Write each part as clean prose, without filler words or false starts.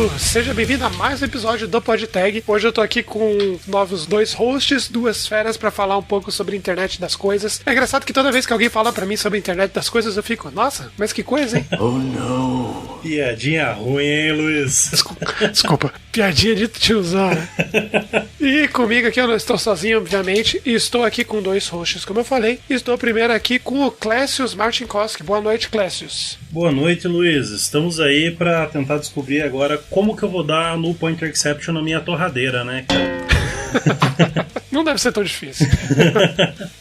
bem-vindo, seja bem-vindo a mais um episódio do PodTag. Hoje eu tô aqui com novos 2 hosts, 2 feras pra falar um pouco sobre a internet das coisas. É engraçado que toda vez que alguém fala pra mim sobre a internet das coisas, eu fico, nossa, mas que coisa, hein? Oh, não. Piadinha ruim, hein, Luiz? Desculpa. Piadinha de tiozão, né? E comigo aqui, eu não estou sozinho, obviamente, e estou aqui com 2 hosts, como eu falei. Estou primeiro aqui com o Clécius Martinkoski. Boa noite, Clécius. Boa noite, Luiz. Estamos aí pra tentar descobrir agora como que eu vou dar no Pointer Exception na minha torradeira, né, cara? Não deve ser tão difícil.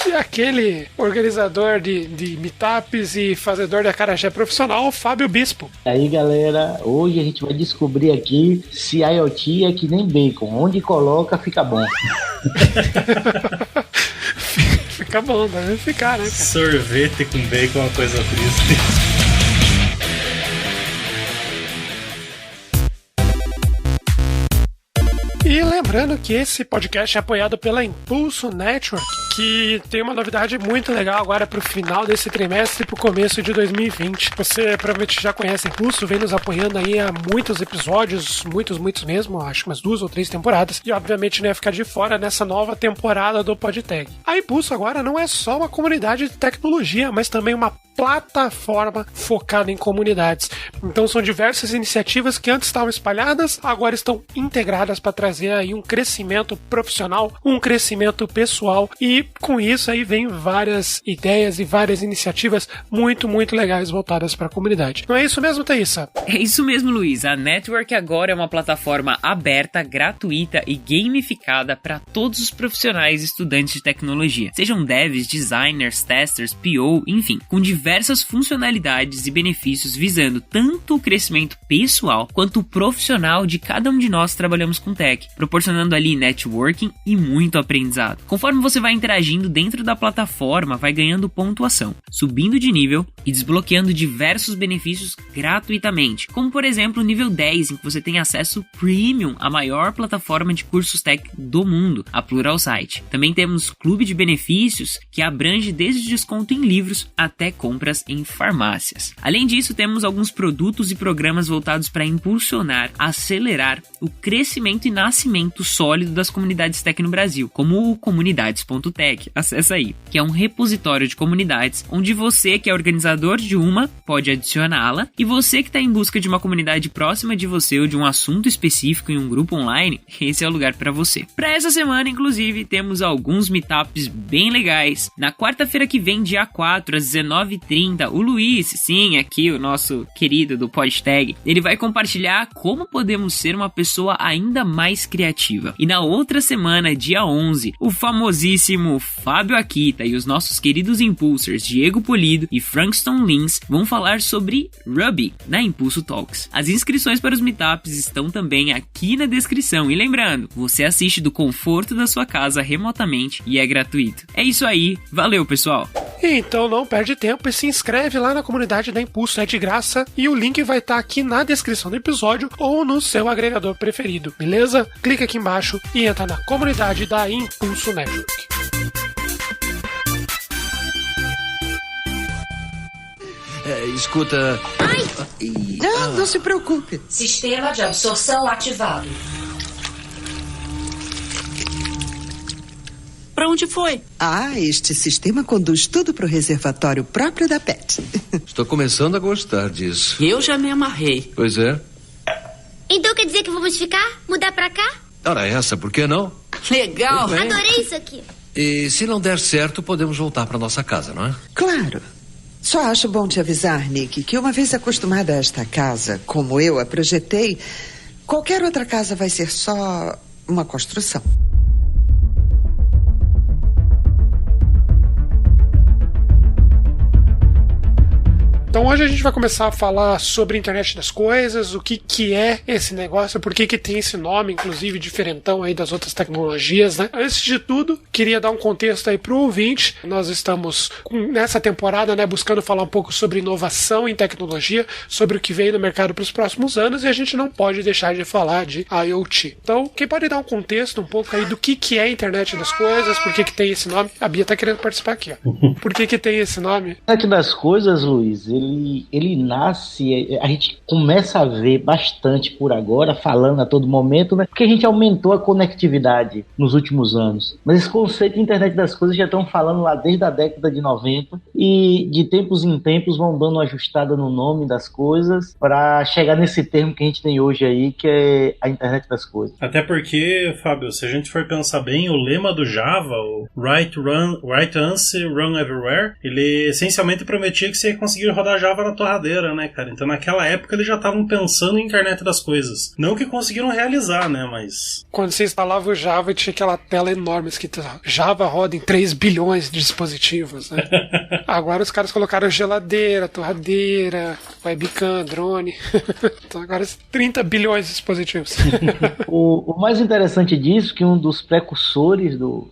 E aquele organizador de meetups e fazedor de acarajé profissional, Fábio Bispo. E aí, galera, hoje a gente vai descobrir aqui se IoT é que nem bacon, onde coloca fica bom. Fica bom, deve ficar, né, cara? Sorvete com bacon é uma coisa triste. E lembrando que esse podcast é apoiado pela Impulso Network, que tem uma novidade muito legal agora pro final desse trimestre e pro começo de 2020. Você provavelmente já conhece a Impulso, vem nos apoiando aí há muitos episódios, muitos mesmo, acho que umas 2 ou 3 temporadas, e obviamente não ia ficar de fora nessa nova temporada do PodTag. A Impulso agora não é só uma comunidade de tecnologia, mas também uma plataforma focada em comunidades. Então são diversas iniciativas que antes estavam espalhadas, agora estão integradas para trazer aí um crescimento profissional, um crescimento pessoal, e com isso aí vem várias ideias e várias iniciativas muito legais voltadas para a comunidade. Não é isso mesmo, Thaísa? É isso mesmo, Luiz. A Network agora é uma plataforma aberta, gratuita e gamificada para todos os profissionais e estudantes de tecnologia. Sejam devs, designers, testers, PO, enfim, com diversas funcionalidades e benefícios visando tanto o crescimento pessoal quanto o profissional de cada um de nós que trabalhamos com tech, proporcionando ali networking e muito aprendizado. Conforme você vai interagindo dentro da plataforma, vai ganhando pontuação, subindo de nível e desbloqueando diversos benefícios gratuitamente, como por exemplo o nível 10, em que você tem acesso premium à maior plataforma de cursos tech do mundo, a Pluralsight. Também temos clube de benefícios que abrange desde desconto em livros até compras em farmácias. Além disso, temos alguns produtos e programas voltados para impulsionar, acelerar o crescimento e nascimento sólido das comunidades tech no Brasil, como o Comunidades.tech, acessa aí, que é um repositório de comunidades onde você que é organizador de uma pode adicioná-la, e você que está em busca de uma comunidade próxima de você ou de um assunto específico em um grupo online, esse é o lugar para você. Para essa semana, inclusive, temos alguns meetups bem legais. Na quarta-feira que vem, dia 4, às 19h30, o Luiz, sim, aqui o nosso querido do PodTag, ele vai compartilhar como podemos ser uma pessoa ainda mais criativa. E na outra semana, dia 11, o famosíssimo Fábio Akita e os nossos queridos impulsers Diego Polido e Frankston Lins vão falar sobre Ruby na Impulso Talks. As inscrições para os meetups estão também aqui na descrição, e lembrando, você assiste do conforto da sua casa remotamente e é gratuito. É isso aí, valeu pessoal! Então não perde tempo e se inscreve lá na comunidade da Impulso, é de graça, e o link vai estar aqui na descrição do episódio ou no seu agregador preferido, beleza? Clica aqui embaixo e entra na comunidade da Impulso Network. Escuta... Ai! Não se preocupe. Sistema de absorção ativado. Pra onde foi? Este sistema conduz tudo pro reservatório próprio da PET. Estou começando a gostar disso. Eu já me amarrei. Pois é. Então quer dizer que vamos ficar? Mudar pra cá? Ora essa, por que não? Legal. Adorei isso aqui. E se não der certo, podemos voltar para nossa casa, não é? Claro. Só acho bom te avisar, Nick, que uma vez acostumada a esta casa, como eu a projetei, qualquer outra casa vai ser só uma construção. Então hoje a gente vai começar a falar sobre a internet das coisas, o que é esse negócio, por que tem esse nome, inclusive diferentão aí das outras tecnologias, né? Antes de tudo, queria dar um contexto aí pro ouvinte. Nós estamos nessa temporada, né, buscando falar um pouco sobre inovação em tecnologia, sobre o que vem no mercado para os próximos anos, e a gente não pode deixar de falar de IoT. Então, quem pode dar um contexto um pouco aí do que é a internet das coisas, por que tem esse nome? A Bia tá querendo participar aqui, ó. Por que tem esse nome? A internet das coisas, Luiz, ele nasce, a gente começa a ver bastante por agora, falando a todo momento, né? Porque a gente aumentou a conectividade nos últimos anos. Mas esse conceito de internet das coisas já estão falando lá desde a década de 90 e de tempos em tempos vão dando uma ajustada no nome das coisas para chegar nesse termo que a gente tem hoje aí, que é a internet das coisas. Até porque, Fábio, se a gente for pensar bem, o lema do Java, o Right Answer, Run Everywhere, ele essencialmente prometia que você ia conseguir rodar Java na torradeira, né, cara? Então naquela época eles já estavam pensando em internet das coisas. Não que conseguiram realizar, né, mas... Quando você instalava o Java, tinha aquela tela enorme escrita Java roda em 3 bilhões de dispositivos, né? Agora os caras colocaram geladeira, torradeira, webcam, drone. Então agora 30 bilhões de dispositivos. O mais interessante disso, que um dos precursores do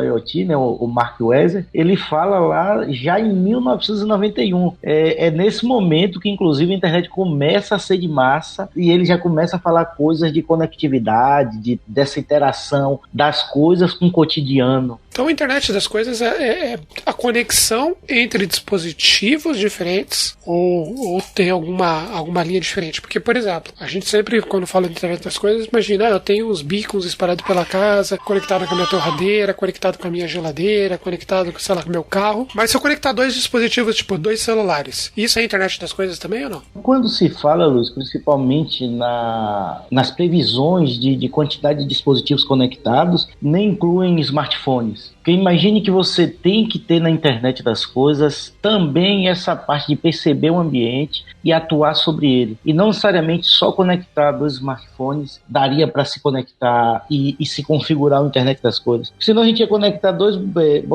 IoT, né, o Mark Weiser, ele fala lá já em 1991. É nesse momento que, inclusive, a internet começa a ser de massa e ele já começa a falar coisas de conectividade, dessa interação das coisas com o cotidiano. Então a internet das coisas é a conexão entre dispositivos diferentes ou tem alguma linha diferente. Porque, por exemplo, a gente sempre, quando fala de internet das coisas, imagina, eu tenho uns beacons espalhados pela casa, conectado com a minha torradeira, conectado com a minha geladeira, conectado com, sei lá, com o meu carro. Mas se eu conectar 2 dispositivos, tipo 2 celulares, isso é a internet das coisas também ou não? Quando se fala, Luiz, principalmente nas previsões de quantidade de dispositivos conectados, nem incluem smartphones. Porque imagine que você tem que ter na internet das coisas também essa parte de perceber o ambiente e atuar sobre ele. E não necessariamente só conectar 2 smartphones daria para se conectar e se configurar a internet das coisas. Senão a gente ia conectar 2,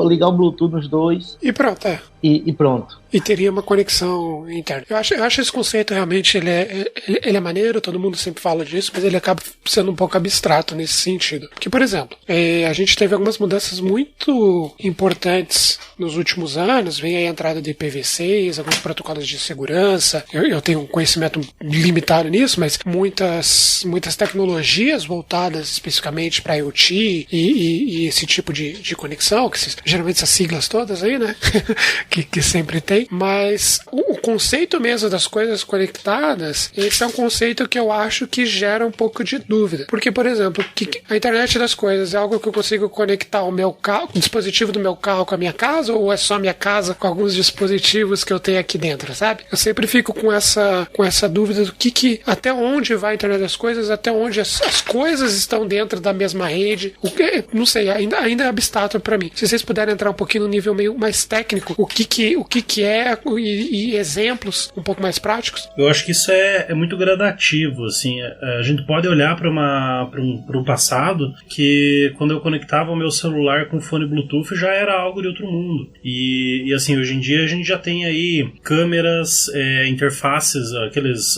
ligar o Bluetooth nos 2. E pronto, E pronto. E teria uma conexão interna. Eu acho esse conceito realmente, ele é maneiro, todo mundo sempre fala disso, mas ele acaba sendo um pouco abstrato nesse sentido. Porque, por exemplo, a gente teve algumas mudanças muito importantes nos últimos anos, vem aí a entrada de IPv6, alguns protocolos de segurança, eu tenho um conhecimento limitado nisso, mas muitas tecnologias voltadas especificamente para IoT e esse tipo de conexão, geralmente essas siglas todas aí, né? que sempre tem, mas o conceito mesmo das coisas conectadas, esse é um conceito que eu acho que gera um pouco de dúvida. Porque, por exemplo, a internet das coisas é algo que eu consigo conectar o meu carro, o dispositivo do meu carro com a minha casa, ou é só minha casa com alguns dispositivos que eu tenho aqui dentro, sabe? Eu sempre fico com essa dúvida do que até onde vai a internet das coisas, até onde as coisas estão dentro da mesma rede, não sei, ainda é abstrato pra mim. Se vocês puderem entrar um pouquinho no nível meio mais técnico, o que é e exemplos um pouco mais práticos? Eu acho que isso é muito gradativo, assim, a gente pode olhar para um passado que quando eu conectava o meu celular com fone Bluetooth já era algo de outro mundo, e assim, hoje em dia a gente já tem aí câmeras, interfaces, aqueles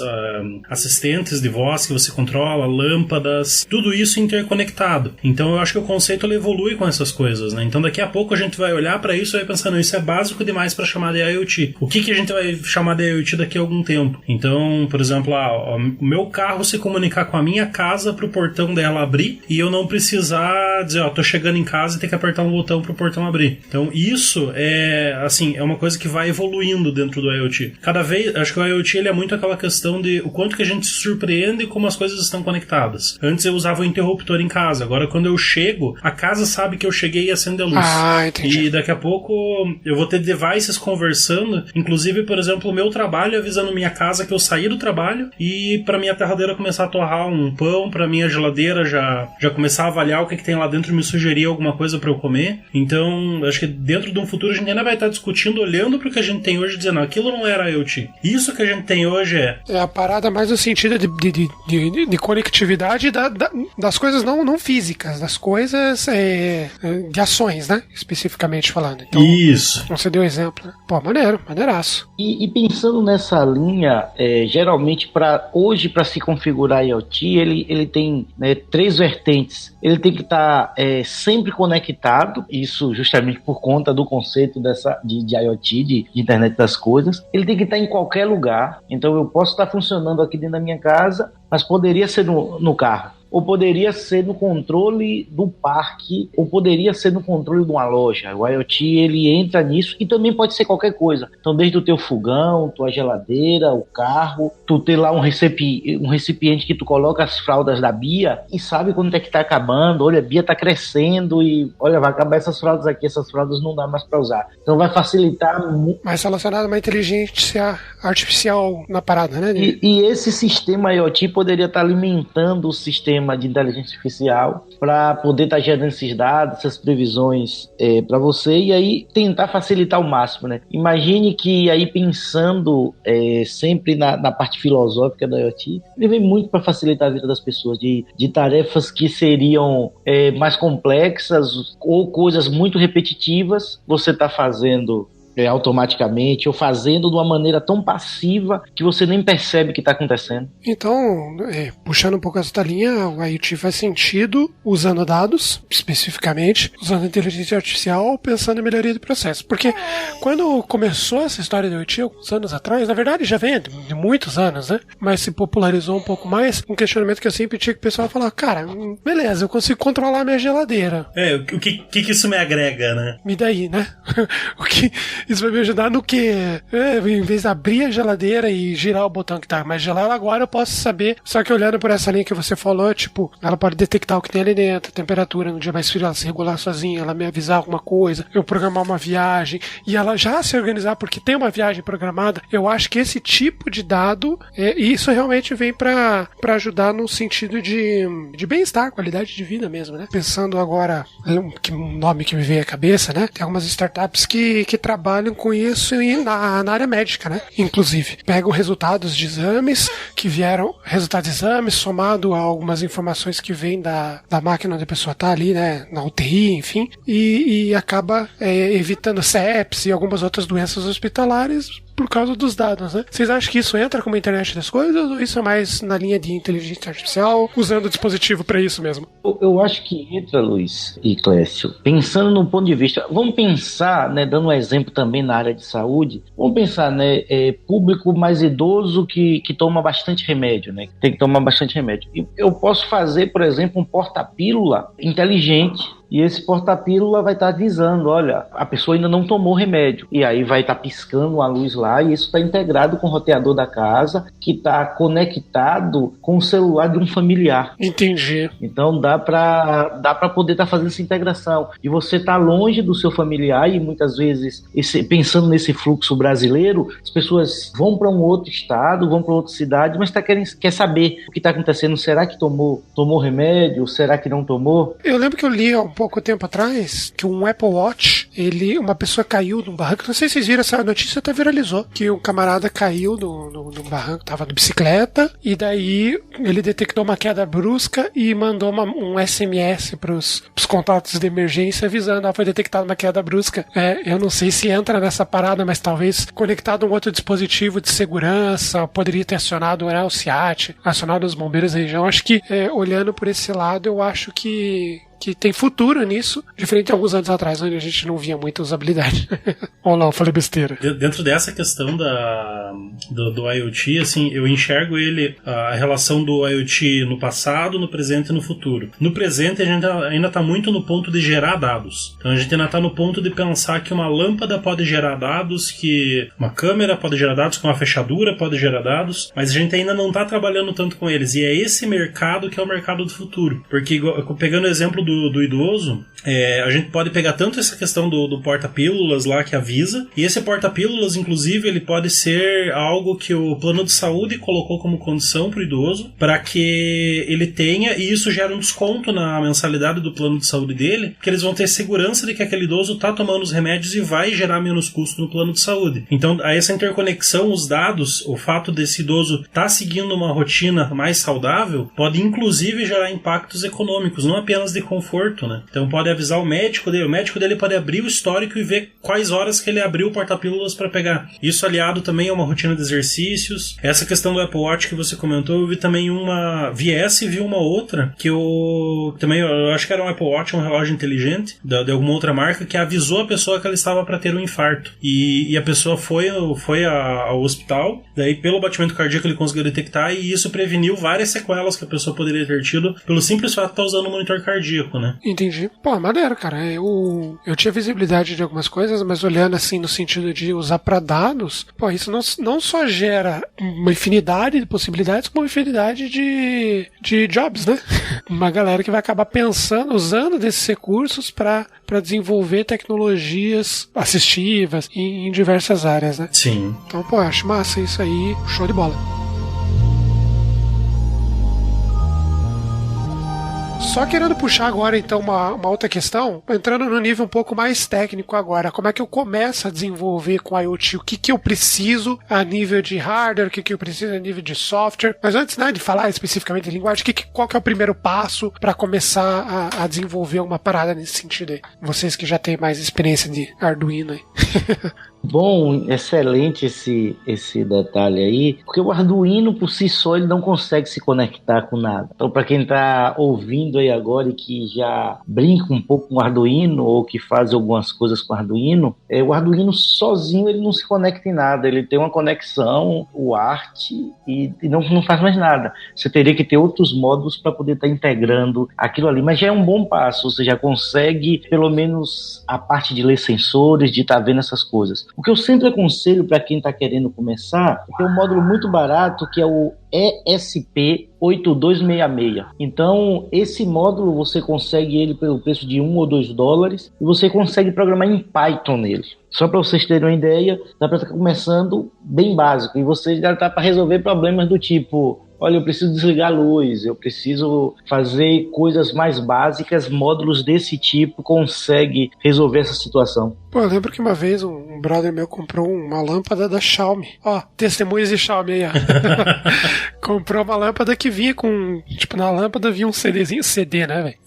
assistentes de voz que você controla, lâmpadas, tudo isso interconectado. Então eu acho que o conceito ele evolui com essas coisas, né? Então daqui a pouco a gente vai olhar para isso e vai pensar, não, isso é básico demais para chamar de IoT. O que a gente vai chamar de IoT daqui a algum tempo? Então, por exemplo, o meu carro se comunicar com a minha casa pro portão dela abrir e eu não precisar dizer, tô chegando em casa e ter que apertar um botão pro portão abrir. Então, isso é uma coisa que vai evoluindo dentro do IoT. Cada vez, acho que o IoT ele é muito aquela questão de o quanto que a gente se surpreende como as coisas estão conectadas. Antes eu usava o interruptor em casa, agora quando eu chego, a casa sabe que eu cheguei e acende a luz. Entendi. E daqui a pouco eu vou ter devices conversando, inclusive, por exemplo, o meu trabalho avisando minha casa que eu saí do trabalho e pra minha torradeira começar a torrar um pão, pra minha geladeira já começar a avaliar o que tem lá dentro e me sugerir alguma coisa pra eu comer. Então, acho que dentro de um futuro a gente ainda vai estar discutindo, olhando pro que a gente tem hoje, dizendo, aquilo não era IoT. Isso que a gente tem hoje é a parada mais no sentido de conectividade das coisas não físicas, das coisas de ações, né? Especificamente falando. Então, isso. Você deu exemplo, né? Pô, maneiraço. E pensando nessa linha, geralmente para se configurar IoT, ele tem 3 vertentes. Ele tem que estar sempre conectado, isso justamente por conta do conceito de IoT, de internet das coisas. Ele tem que estar em qualquer lugar, então eu posso estar funcionando aqui dentro da minha casa, mas poderia ser no carro. ou poderia ser no controle do parque, ou poderia ser no controle de uma loja. O IoT, ele entra nisso e também pode ser qualquer coisa. Então, desde o teu fogão, tua geladeira, o carro, tu ter lá um recipiente que tu coloca as fraldas da Bia e sabe quando é que tá acabando. Olha, a Bia tá crescendo e, olha, vai acabar essas fraldas aqui, essas fraldas não dá mais para usar. Então vai facilitar muito. Mais relacionado a uma inteligência artificial na parada, né? E esse sistema IoT poderia estar alimentando o sistema de inteligência artificial para poder estar gerando esses dados, essas previsões para você, e aí tentar facilitar ao máximo, né? Imagine que aí pensando sempre na parte filosófica da IoT, ele vem muito para facilitar a vida das pessoas, de tarefas que seriam mais complexas ou coisas muito repetitivas, você está fazendo automaticamente, ou fazendo de uma maneira tão passiva que você nem percebe que está acontecendo. Então, puxando um pouco essa linha, o IoT faz sentido usando dados, especificamente, usando inteligência artificial, pensando em melhoria do processo. Porque quando começou essa história do IoT, alguns anos atrás, na verdade já vem de muitos anos, né? Mas se popularizou um pouco mais, um questionamento que eu sempre tinha que o pessoal falar, cara, beleza, eu consigo controlar minha geladeira. O que isso me agrega, né? Me daí, né? Isso vai me ajudar no quê? Em vez de abrir a geladeira e girar o botão que tá mais gelado, agora eu posso saber. Só que olhando por essa linha que você falou, tipo, ela pode detectar o que tem ali dentro, a temperatura, no dia mais frio ela se regular sozinha, ela me avisar alguma coisa, eu programar uma viagem, e ela já se organizar porque tem uma viagem programada. Eu acho que esse tipo de dado, isso realmente vem pra ajudar no sentido de bem-estar, qualidade de vida mesmo, né? Pensando agora, um nome que me veio à cabeça, né? Tem algumas startups que trabalham com isso na área médica, né? Inclusive, pegam resultados de exames resultados de exames somado a algumas informações que vêm da máquina onde a pessoa tá ali, né? Na UTI, enfim, e acaba evitando sepsis e algumas outras doenças hospitalares por causa dos dados, né? Vocês acham que isso entra como internet das coisas ou isso é mais na linha de inteligência artificial, usando o dispositivo para isso mesmo? Eu acho que entra, Luiz e Clécio, pensando no ponto de vista, vamos pensar, né, dando um exemplo também na área de saúde, vamos pensar, né, público mais idoso que toma bastante remédio, né, tem que tomar bastante remédio. Eu posso fazer, por exemplo, um porta-pílula inteligente. E esse porta-pílula vai estar avisando, olha, a pessoa ainda não tomou remédio. E aí vai estar piscando uma luz lá, e isso está integrado com o roteador da casa, que está conectado com o celular de um familiar. Entendi. Então dá para poder estar fazendo essa integração. E você está longe do seu familiar, e muitas vezes, pensando nesse fluxo brasileiro, as pessoas vão para um outro estado, vão para outra cidade, mas quer saber o que está acontecendo. Será que tomou remédio? Será que não tomou? Eu lembro que eu li há pouco tempo atrás que um Apple Watch, uma pessoa caiu num barranco, não sei se vocês viram essa notícia, até viralizou, que um camarada caiu no barranco, tava de bicicleta, e daí ele detectou uma queda brusca e mandou um SMS pros contatos de emergência avisando, foi detectada uma queda brusca. Eu não sei se entra nessa parada, mas talvez conectado a um outro dispositivo de segurança, poderia ter acionado o SEAT, acionado os bombeiros da região. Acho que, olhando por esse lado, eu acho que tem futuro nisso, diferente de alguns anos atrás, onde a gente não via muita usabilidade. Ou não, falei besteira. Dentro dessa questão do IoT, assim, eu enxergo a relação do IoT no passado, no presente e no futuro. No presente, a gente ainda está muito no ponto de gerar dados. Então a gente ainda está no ponto de pensar que uma lâmpada pode gerar dados, que uma câmera pode gerar dados, que uma fechadura pode gerar dados, mas a gente ainda não está trabalhando tanto com eles. E é esse mercado que é o mercado do futuro. Porque, pegando o exemplo do idoso, a gente pode pegar tanto essa questão do porta-pílulas lá que avisa, e esse porta-pílulas, inclusive, ele pode ser algo que o plano de saúde colocou como condição para o idoso, para que ele tenha, e isso gera um desconto na mensalidade do plano de saúde dele, que eles vão ter segurança de que aquele idoso está tomando os remédios e vai gerar menos custo no plano de saúde. Então, essa interconexão, os dados, o fato desse idoso estar seguindo uma rotina mais saudável, pode inclusive gerar impactos econômicos, não apenas de conforto, né? Então pode avisar o médico dele pode abrir o histórico e ver quais horas que ele abriu o porta-pílulas para pegar. Isso aliado também a uma rotina de exercícios. Essa questão do Apple Watch que você comentou, eu vi também vi essa e vi uma outra que eu acho que era um Apple Watch, um relógio inteligente de alguma outra marca, que avisou a pessoa que ela estava para ter um infarto. E a pessoa foi ao hospital, daí pelo batimento cardíaco ele conseguiu detectar, e isso preveniu várias sequelas que a pessoa poderia ter tido pelo simples fato de estar usando um monitor cardíaco, né? Entendi. Pô, maneiro, cara. Eu tinha visibilidade de algumas coisas, mas olhando assim no sentido de usar para dados, pô, isso não só gera uma infinidade de possibilidades, como uma infinidade de jobs, né? Uma galera que vai acabar usando desses recursos para desenvolver tecnologias assistivas em diversas áreas, né? Sim. Então, pô, acho massa isso aí, show de bola. Só querendo puxar agora, então, uma outra questão, entrando no nível um pouco mais técnico agora, como é que eu começo a desenvolver com IoT? O que eu preciso a nível de hardware, o que eu preciso a nível de software? Mas antes, né, de falar especificamente de linguagem, qual que é o primeiro passo para começar a desenvolver uma parada nesse sentido aí? Vocês que já têm mais experiência de Arduino aí. Bom, excelente esse detalhe aí, porque o Arduino por si só ele não consegue se conectar com nada. Então, para quem está ouvindo aí agora e que já brinca um pouco com o Arduino ou que faz algumas coisas com o Arduino sozinho ele não se conecta em nada. Ele tem uma conexão, o ART, e não faz mais nada. Você teria que ter outros módulos para poder estar integrando aquilo ali, mas já é um bom passo. Você já consegue, pelo menos, a parte de ler sensores, de estar vendo essas coisas. O que eu sempre aconselho para quem está querendo começar é ter um módulo muito barato que é o ESP8266. Então, esse módulo você consegue ele pelo preço de $1 ou $2 e você consegue programar em Python nele. Só para vocês terem uma ideia, dá para estar começando bem básico e você já está para resolver problemas do tipo: olha, eu preciso desligar a luz, eu preciso fazer coisas mais básicas, módulos desse tipo consegue resolver essa situação. Pô, eu lembro que uma vez um brother meu comprou uma lâmpada da Xiaomi. Ó, testemunhas de Xiaomi aí, ó. Comprou uma lâmpada que vinha com... Tipo, na lâmpada vinha um CD, né, velho?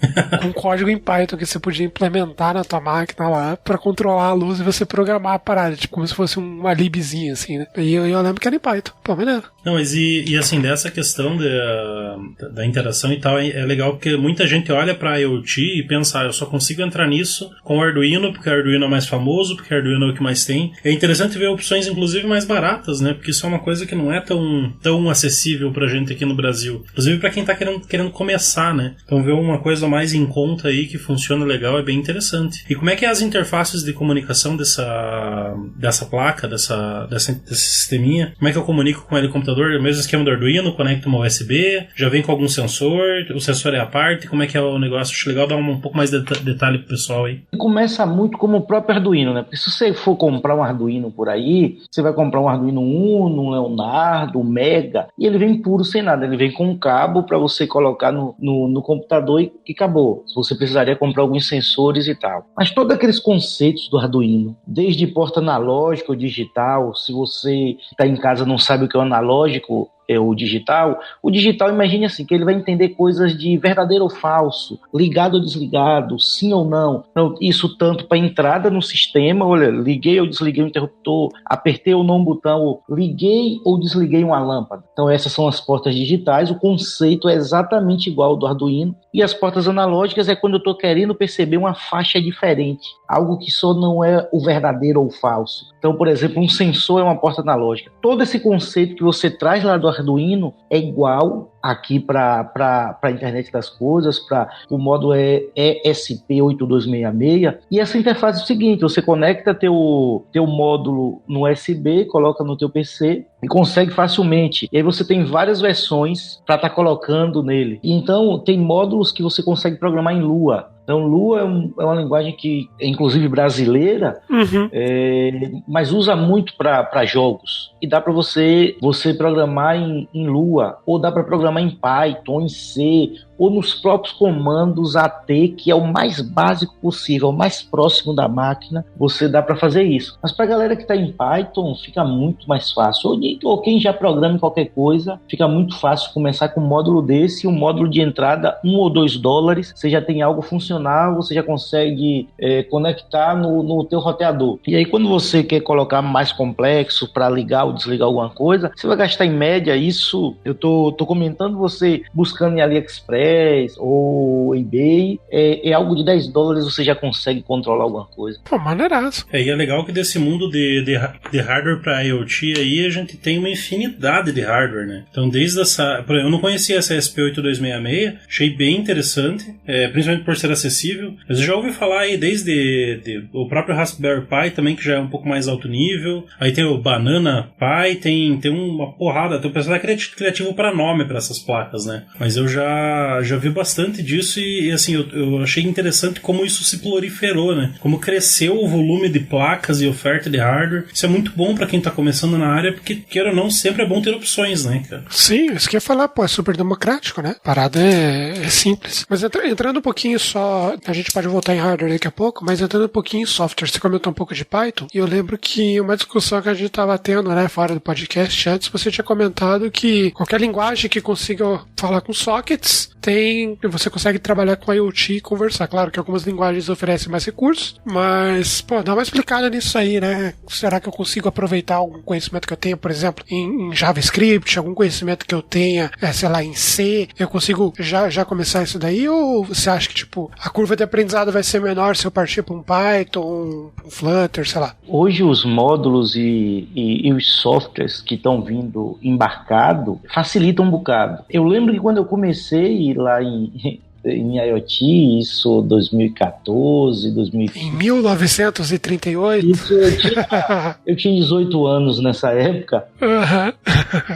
Com código em Python que você podia implementar na tua máquina lá pra controlar a luz e você programar a parada. Tipo, como se fosse uma libzinha, assim, né? E eu lembro que era em Python. Pô, maneiro. Não, mas e assim, dessa questão da interação e tal, é legal porque muita gente olha pra IoT e pensa: eu só consigo entrar nisso com o Arduino, porque o Arduino é mais famoso, porque o Arduino é o que mais tem. É interessante ver opções, inclusive, mais baratas, né? Porque isso é uma coisa que não é tão acessível pra gente aqui no Brasil. Inclusive pra quem tá querendo começar, né? Então ver uma coisa mais em conta aí que funciona legal é bem interessante. E como é que é as interfaces de comunicação dessa placa, desse sisteminha? Como é que eu comunico com ele no computador? O mesmo esquema do Arduino, conecta uma USB, já vem com algum sensor, o sensor é à parte, como é que é o negócio? Acho legal dar um pouco mais de detalhe pro pessoal aí. Começa muito como o próprio Arduino, né? Porque se você for comprar um Arduino por aí, você vai comprar um Arduino Uno, um Leonardo, um Mega, e ele vem puro sem nada, ele vem com um cabo para você colocar no computador e acabou. Você precisaria comprar alguns sensores e tal. Mas todos aqueles conceitos do Arduino, desde porta analógica ou digital, se você está em casa e não sabe o que é o analógico, o digital, imagine assim, que ele vai entender coisas de verdadeiro ou falso, ligado ou desligado, sim ou não. Então, isso tanto para entrada no sistema, olha, liguei ou desliguei o interruptor, apertei ou não um botão, liguei ou desliguei uma lâmpada. Então essas são as portas digitais, o conceito é exatamente igual ao do Arduino. E as portas analógicas é quando eu estou querendo perceber uma faixa diferente, algo que só não é o verdadeiro ou falso. Então, por exemplo, um sensor é uma porta analógica. Todo esse conceito que você traz lá do Arduino é igual aqui para a internet das coisas, para o módulo ESP8266. E essa interface é o seguinte: você conecta teu módulo no USB, coloca no teu PC e consegue facilmente. E aí você tem várias versões para estar colocando nele. E então tem módulos que você consegue programar em Lua. Então, Lua é uma linguagem que é inclusive brasileira, mas usa muito para jogos. E dá para você programar em Lua, ou dá para programar em Python, em C, ou nos próprios comandos AT, que é o mais básico possível, o mais próximo da máquina, você dá para fazer isso. Mas para a galera que está em Python, fica muito mais fácil. Ou quem já programa em qualquer coisa, fica muito fácil começar com um módulo desse, um módulo de entrada $1 ou $2, você já tem algo funcional, você já consegue conectar no teu roteador. E aí quando você quer colocar mais complexo para ligar ou desligar alguma coisa, você vai gastar em média isso, eu tô comentando, você buscando em AliExpress ou eBay, é algo de $10 você já consegue controlar alguma coisa. Pô, maneiraço. E é legal que desse mundo de hardware para IoT aí, a gente tem uma infinidade de hardware, né? Então desde essa... Eu não conhecia essa ESP8266, achei bem interessante, principalmente por ser acessível, mas eu já ouvi falar aí desde o próprio Raspberry Pi também, que já é um pouco mais alto nível, aí tem o Banana Pi, tem uma porrada, tem o pessoal criativo para nome para essas placas, né? Mas eu já vi bastante disso e assim, eu achei interessante como isso se proliferou, né? Como cresceu o volume de placas e oferta de hardware. Isso é muito bom para quem tá começando na área, porque, queira ou não, sempre é bom ter opções, né, cara? Sim, isso que eu ia falar, pô, é super democrático, né? A parada é simples. Mas entrando um pouquinho só, a gente pode voltar em hardware daqui a pouco, mas entrando um pouquinho em software, você comentou um pouco de Python, e eu lembro que uma discussão que a gente tava tendo, né, fora do podcast, antes você tinha comentado que qualquer linguagem que consiga falar com sockets, você consegue trabalhar com IoT e conversar. Claro que algumas linguagens oferecem mais recursos, mas, pô, dá uma explicada nisso aí, né? Será que eu consigo aproveitar algum conhecimento que eu tenha, por exemplo, em JavaScript, algum conhecimento que eu tenha, sei lá, em C, eu consigo já começar isso daí? Ou você acha que, tipo, a curva de aprendizado vai ser menor se eu partir para um Python, um Flutter, sei lá? Hoje os módulos e os softwares que estão vindo embarcado facilitam um bocado. Eu lembro que quando eu comecei lá em IoT, isso 2014, 2015. Em 1938? Isso, eu tinha 18 anos nessa época. Uhum.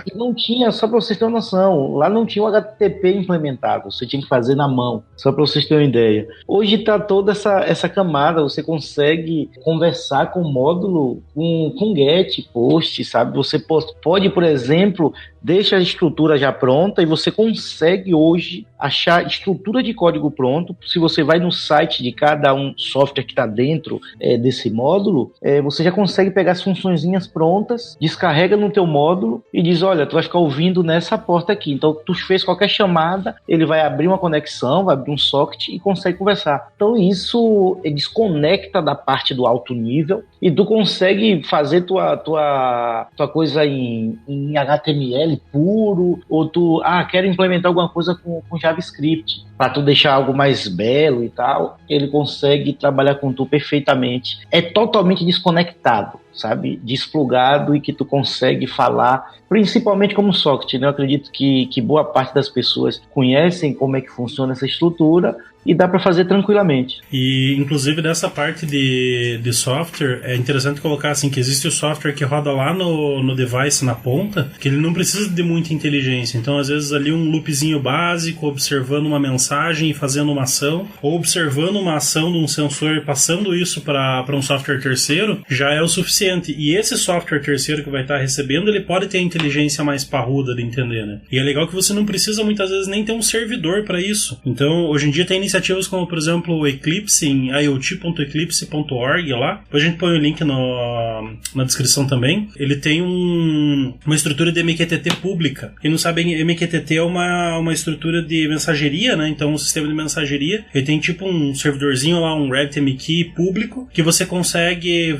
E não tinha, só para vocês terem uma noção, lá não tinha o HTTP implementado, você tinha que fazer na mão, só para vocês terem uma ideia. Hoje está toda essa camada, você consegue conversar com o módulo, com GET, POST, sabe? Você pode, por exemplo, deixa a estrutura já pronta e você consegue hoje achar estrutura de código pronto. Se você vai no site de cada um software que está dentro desse módulo, você já consegue pegar as funçõezinhas prontas, descarrega no teu módulo e diz, olha, tu vai ficar ouvindo nessa porta aqui. Então, tu fez qualquer chamada, ele vai abrir uma conexão, vai abrir um socket e consegue conversar. Então, isso desconecta da parte do alto nível e tu consegue fazer tua coisa em HTML puro, ou tu, quero implementar alguma coisa com JavaScript, para tu deixar algo mais belo e tal, ele consegue trabalhar com tu perfeitamente. É totalmente desconectado, sabe? Desplugado, e que tu consegue falar, principalmente como socket, né? Eu acredito que boa parte das pessoas conhecem como é que funciona essa estrutura, e dá para fazer tranquilamente. E, inclusive, dessa parte de software, é interessante colocar assim, que existe o software que roda lá no device, na ponta, que ele não precisa de muita inteligência. Então, às vezes, ali um loopzinho básico, observando uma mensagem e fazendo uma ação, ou observando uma ação de um sensor e passando isso para um software terceiro, já é o suficiente. E esse software terceiro que vai estar recebendo, ele pode ter a inteligência mais parruda de entender, né? E é legal que você não precisa, muitas vezes, nem ter um servidor para isso. Então, hoje em dia, tem iniciativas como, por exemplo, o Eclipse, em iot.eclipse.org lá. Depois a gente põe o link na descrição também. Ele tem uma estrutura de MQTT pública. Quem não sabe, MQTT é uma estrutura de mensageria, né? Então, um sistema de mensageria. Ele tem tipo um servidorzinho lá, um RabbitMQ público, que você consegue,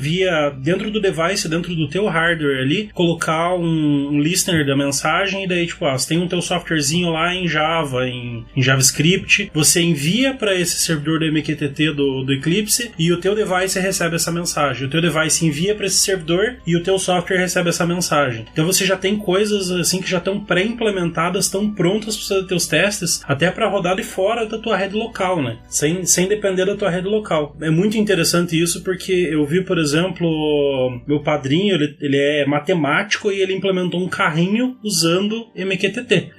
dentro do device, dentro do teu hardware ali, colocar um listener da mensagem, e daí, tipo, você tem um teu softwarezinho lá em Java, em JavaScript, você envia para esse servidor do MQTT do Eclipse e o teu device recebe essa mensagem. O teu device envia para esse servidor e o teu software recebe essa mensagem. Então você já tem coisas assim que já estão pré-implementadas, estão prontas para os teus testes, até para rodar de fora da tua rede local, né? Sem depender da tua rede local. É muito interessante isso, porque eu vi, por exemplo, meu padrinho, ele é matemático e ele implementou um carrinho usando MQTT,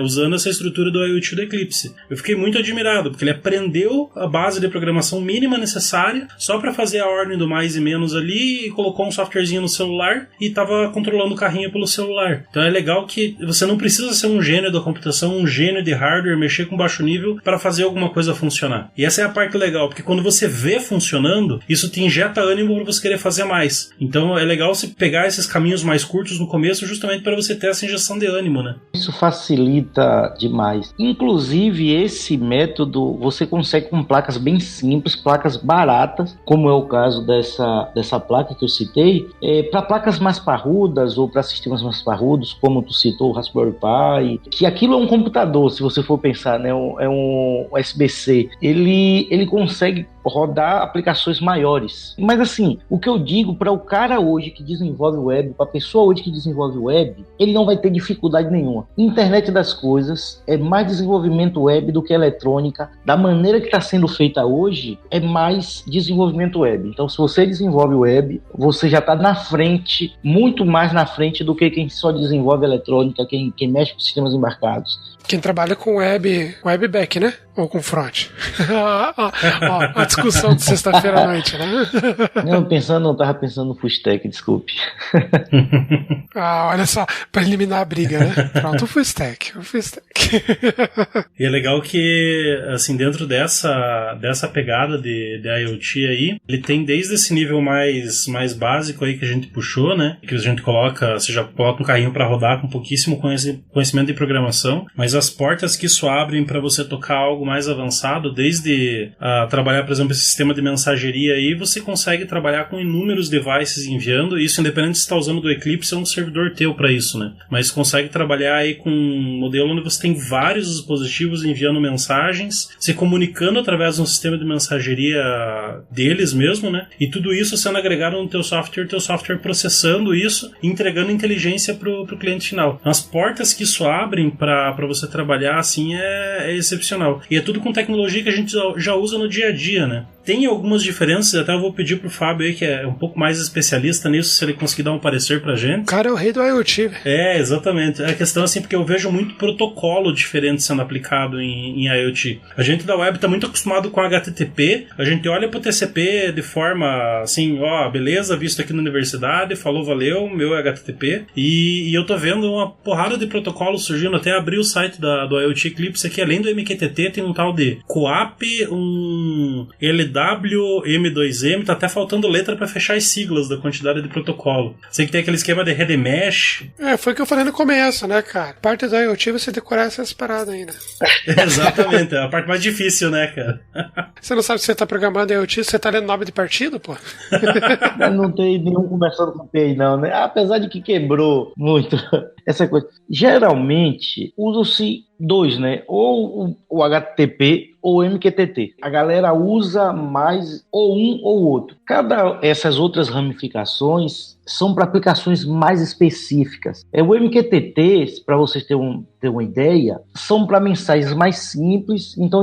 usando essa estrutura do IoT do Eclipse. Eu fiquei muito admirado, porque ele Ele aprendeu a base de programação mínima necessária só para fazer a ordem do mais e menos ali e colocou um softwarezinho no celular e estava controlando o carrinho pelo celular. Então é legal que você não precisa ser um gênio da computação, um gênio de hardware, mexer com baixo nível para fazer alguma coisa funcionar. E essa é a parte legal, porque quando você vê funcionando, isso te injeta ânimo para você querer fazer mais. Então é legal você pegar esses caminhos mais curtos no começo justamente para você ter essa injeção de ânimo, né? Isso facilita demais. Inclusive, esse método você consegue com placas bem simples, placas baratas, como é o caso dessa placa que eu citei, para placas mais parrudas ou para sistemas mais parrudos, como tu citou, o Raspberry Pi, que aquilo é um computador, se você for pensar, né? É um USB-C. Ele consegue rodar aplicações maiores. Mas assim, o que eu digo para o cara hoje que desenvolve web, para a pessoa hoje que desenvolve web, ele não vai ter dificuldade nenhuma. Internet das coisas é mais desenvolvimento web do que eletrônica. Da maneira que está sendo feita hoje, é mais desenvolvimento web. Então, se você desenvolve web, você já está na frente, muito mais na frente do que quem só desenvolve eletrônica, quem mexe com sistemas embarcados. Quem trabalha com web back, né? Ou com front? A discussão de sexta-feira à noite, né? Não tava pensando no full stack, desculpe. Olha só, para eliminar a briga, né? Pronto, o full stack. E é legal que, assim, dentro dessa pegada de IoT aí, ele tem desde esse nível mais básico aí que a gente puxou, né? Que a gente você já coloca um carrinho para rodar com pouquíssimo conhecimento de programação, mas as portas que isso abrem para você tocar algo mais avançado, desde trabalhar, por exemplo, esse sistema de mensageria aí, você consegue trabalhar com inúmeros devices enviando, isso independente se está usando do Eclipse ou um servidor teu para isso, né? Mas consegue trabalhar aí com um modelo onde você tem vários dispositivos enviando mensagens, se comunicando através de um sistema de mensageria deles mesmo, né? E tudo isso sendo agregado no teu software processando isso e entregando inteligência pro cliente final. As portas que isso abrem para você trabalhar assim é excepcional. E é tudo com tecnologia que a gente já usa no dia a dia, né? Tem algumas diferenças, até eu vou pedir pro Fábio aí, que é um pouco mais especialista nisso, se ele conseguir dar um parecer pra gente. O cara é o rei do IoT. Exatamente. A questão assim, porque eu vejo muito protocolo diferente sendo aplicado em IoT. A gente da web tá muito acostumado com HTTP, a gente olha pro TCP de forma assim, beleza, visto aqui na universidade, falou, valeu, meu é HTTP, e eu tô vendo uma porrada de protocolos surgindo, até abri o site do IoT Eclipse aqui, além do MQTT, tem um tal de CoAP, um LW, M2M, tá até faltando letra pra fechar as siglas da quantidade de protocolo. Sei que tem aquele esquema de Red Mesh. Foi o que eu falei no começo, né, cara? Parte do IoT você decorar essas paradas ainda. Exatamente, é a parte mais difícil, né, cara? Você não sabe se você tá programando IoT, você tá lendo nome de partido, pô? Não tem nenhum conversando com o TI, não, né? Apesar de que quebrou muito essa coisa. Geralmente, usam-se dois, né? Ou o HTTP ou o MQTT. A galera usa mais ou um ou outro. Essas outras ramificações são para aplicações mais específicas. O MQTT, para vocês terem uma ideia, são para mensagens mais simples. Então,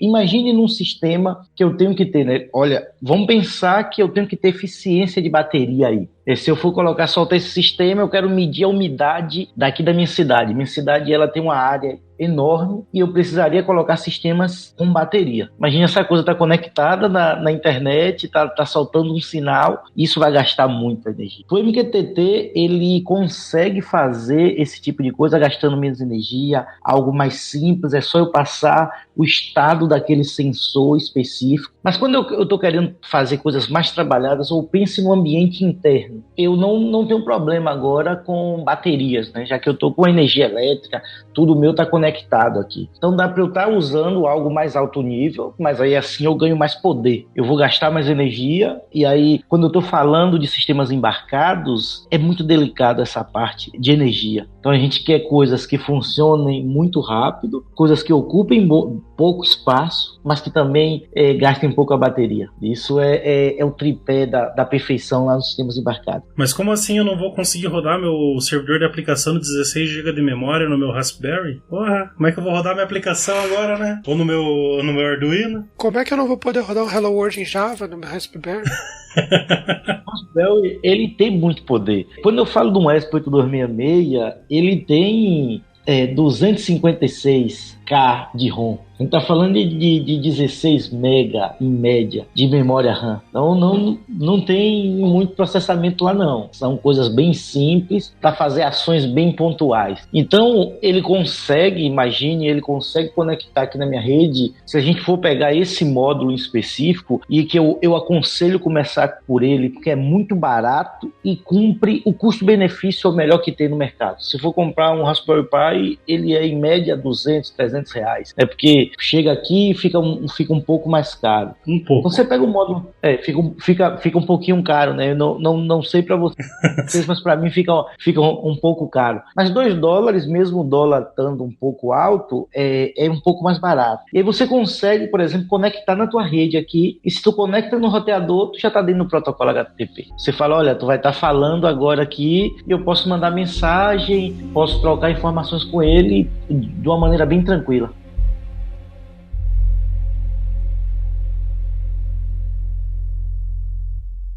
imagine num sistema que eu tenho que ter, né? Olha, vamos pensar que eu tenho que ter eficiência de bateria aí. Se eu for soltar esse sistema, eu quero medir a umidade daqui da minha cidade. Minha cidade, ela tem uma área enorme e eu precisaria colocar sistemas com bateria. Imagina essa coisa tá conectada na internet, tá soltando um sinal, isso vai gastar muita energia. O MQTT, ele consegue fazer esse tipo de coisa gastando menos energia, algo mais simples, é só eu passar o estado daquele sensor específico. Mas quando eu tô querendo fazer coisas mais trabalhadas, ou pense no ambiente interno, eu não tenho problema agora com baterias, né? Já que eu tô com energia elétrica, tudo meu tá conectado aqui. Então dá para eu estar usando algo mais alto nível, mas aí assim eu ganho mais poder. Eu vou gastar mais energia, e aí quando eu tô falando de sistemas embarcados, é muito delicado essa parte de energia. Então a gente quer coisas que funcionem muito rápido, coisas que ocupem pouco espaço, mas que também gastem pouco a bateria. Isso é o tripé da perfeição lá nos sistemas embarcados. Mas como assim eu não vou conseguir rodar meu servidor de aplicação de 16 GB de memória no meu Raspberry? Porra, como é que eu vou rodar minha aplicação agora, né? Ou no meu Arduino? Como é que eu não vou poder rodar um Hello World em Java no meu Raspberry? O Raspberry, ele tem muito poder. Quando eu falo de um ESP8266, ele tem 256 K de ROM. A gente tá falando de 16 mega em média de memória RAM. Então não tem muito processamento lá não. São coisas bem simples para fazer ações bem pontuais. Então ele consegue conectar aqui na minha rede. Se a gente for pegar esse módulo em específico, e que eu aconselho começar por ele, porque é muito barato e cumpre o custo-benefício, é o melhor que tem no mercado. Se for comprar um Raspberry Pi, ele é em média R$200, R$300. É porque chega aqui e fica um pouco mais caro. Um pouco. Então você pega o módulo, fica um pouquinho caro, né? Eu não sei para vocês, mas para mim fica um pouco caro. Mas $2, mesmo o dólar estando um pouco alto, é um pouco mais barato. E aí você consegue, por exemplo, conectar na tua rede aqui, e se tu conecta no roteador, tu já tá dentro do protocolo HTTP. Você fala, olha, tu vai estar falando agora aqui, e eu posso mandar mensagem, posso trocar informações com ele de uma maneira bem tranquila.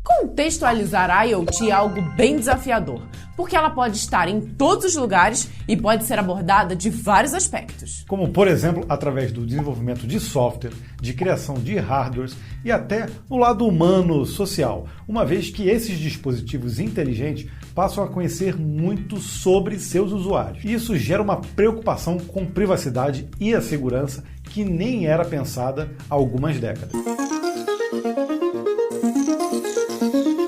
Contextualizar a IoT é algo bem desafiador, porque ela pode estar em todos os lugares e pode ser abordada de vários aspectos. Como, por exemplo, através do desenvolvimento de software, de criação de hardwares e até no lado humano social, uma vez que esses dispositivos inteligentes passam a conhecer muito sobre seus usuários. E isso gera uma preocupação com privacidade e a segurança que nem era pensada há algumas décadas.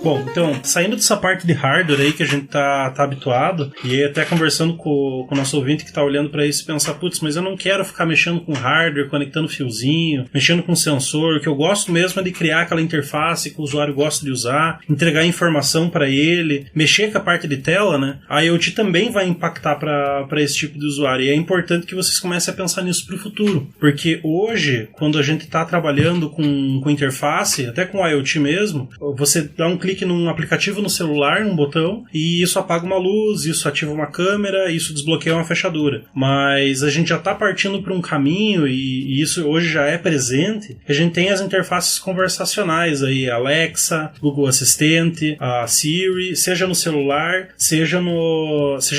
Bom, então, saindo dessa parte de hardware aí que a gente tá habituado, e aí até conversando com o nosso ouvinte que tá olhando para isso e pensar, putz, mas eu não quero ficar mexendo com hardware, conectando fiozinho, mexendo com sensor, o que eu gosto mesmo é de criar aquela interface que o usuário gosta de usar, entregar informação para ele, mexer com a parte de tela, né? A IoT também vai impactar para esse tipo de usuário, e é importante que vocês comecem a pensar nisso pro futuro, porque hoje, quando a gente tá trabalhando com interface, até com IoT mesmo, você dá um clique num aplicativo no celular, num botão, e isso apaga uma luz, isso ativa uma câmera, isso desbloqueia uma fechadura. Mas a gente já está partindo para um caminho, e isso hoje já é presente, a gente tem as interfaces conversacionais aí, Alexa, Google Assistente, a Siri, seja no celular, seja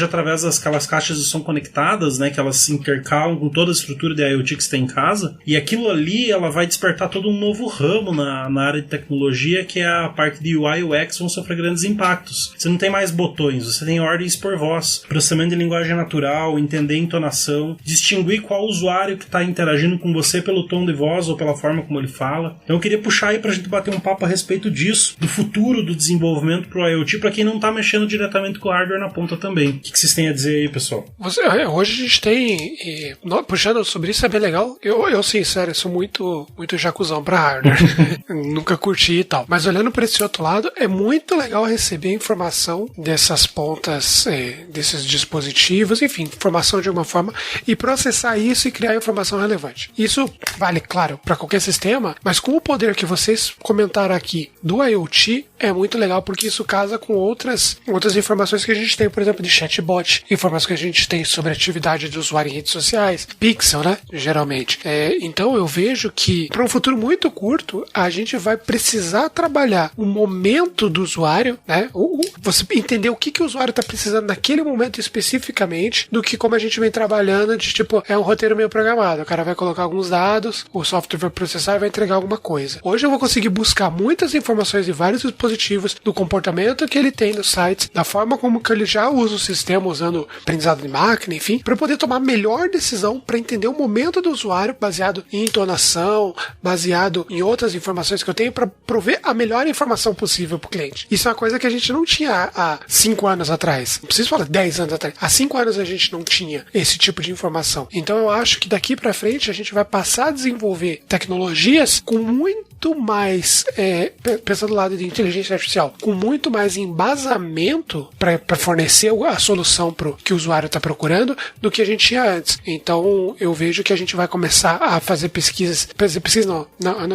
através daquelas caixas de som conectadas, né, que elas se intercalam com toda a estrutura de IoT que você tem em casa, e aquilo ali ela vai despertar todo um novo ramo na área de tecnologia, que é a parte de UI e UX vão sofrer grandes impactos. Você não tem mais botões, você tem ordens por voz, processamento de linguagem natural, entender a entonação, distinguir qual usuário que está interagindo com você pelo tom de voz ou pela forma como ele fala. Então eu queria puxar aí pra gente bater um papo a respeito disso, do futuro do desenvolvimento pro IoT, para quem não tá mexendo diretamente com o hardware na ponta também. O que vocês têm a dizer aí, pessoal? Hoje a gente tem, puxando sobre isso é bem legal, eu sincero, sou muito jacuzão pra hardware, nunca curti e tal, mas olhando pra esse outro lado, é muito legal receber informação dessas pontas, desses dispositivos, enfim, informação de alguma forma, e processar isso e criar informação relevante. Isso vale, claro, para qualquer sistema, mas com o poder que vocês comentaram aqui do IoT, é muito legal porque isso casa com outras informações que a gente tem, por exemplo, de chatbot, informações que a gente tem sobre a atividade do usuário em redes sociais, pixel, né, geralmente. Então eu vejo que para um futuro muito curto, a gente vai precisar trabalhar o momento do usuário, né, você entender o que o usuário está precisando naquele momento especificamente, do que como a gente vem trabalhando de tipo, é um roteiro meio programado, o cara vai colocar alguns dados, o software vai processar e vai entregar alguma coisa. Hoje eu vou conseguir buscar muitas informações de vários dispositivos, do comportamento que ele tem nos sites, da forma como que ele já usa o sistema, usando aprendizado de máquina, enfim, para poder tomar a melhor decisão, para entender o momento do usuário, baseado em entonação, baseado em outras informações que eu tenho, para prover a melhor informação possível para o cliente. Isso é uma coisa que a gente não tinha há 5 anos atrás. Não preciso falar 10 anos atrás. Há 5 anos a gente não tinha esse tipo de informação. Então eu acho que daqui para frente a gente vai passar a desenvolver tecnologias com muito mais, pensando do lado de inteligência artificial, com muito mais embasamento para fornecer a solução que o usuário está procurando do que a gente tinha antes. Então eu vejo que a gente vai começar a fazer pesquisas não,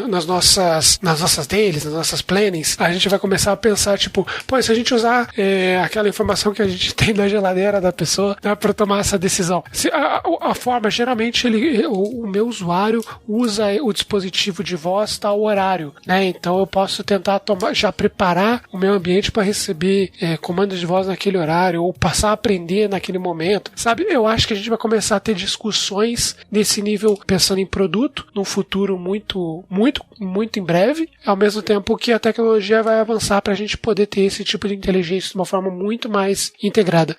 nas nossas dailies, nas nossas plannings, a gente vai começar a pensar, tipo, pô, se a gente usar aquela informação que a gente tem na geladeira da pessoa, né, para tomar essa decisão. A forma, geralmente, o meu usuário usa o dispositivo de voz tal horário. horário, né? Então eu posso tentar já preparar o meu ambiente para receber comandos de voz naquele horário, ou passar a aprender naquele momento, sabe? Eu acho que a gente vai começar a ter discussões nesse nível, pensando em produto, num futuro muito, muito, muito em breve, ao mesmo tempo que a tecnologia vai avançar para a gente poder ter esse tipo de inteligência de uma forma muito mais integrada.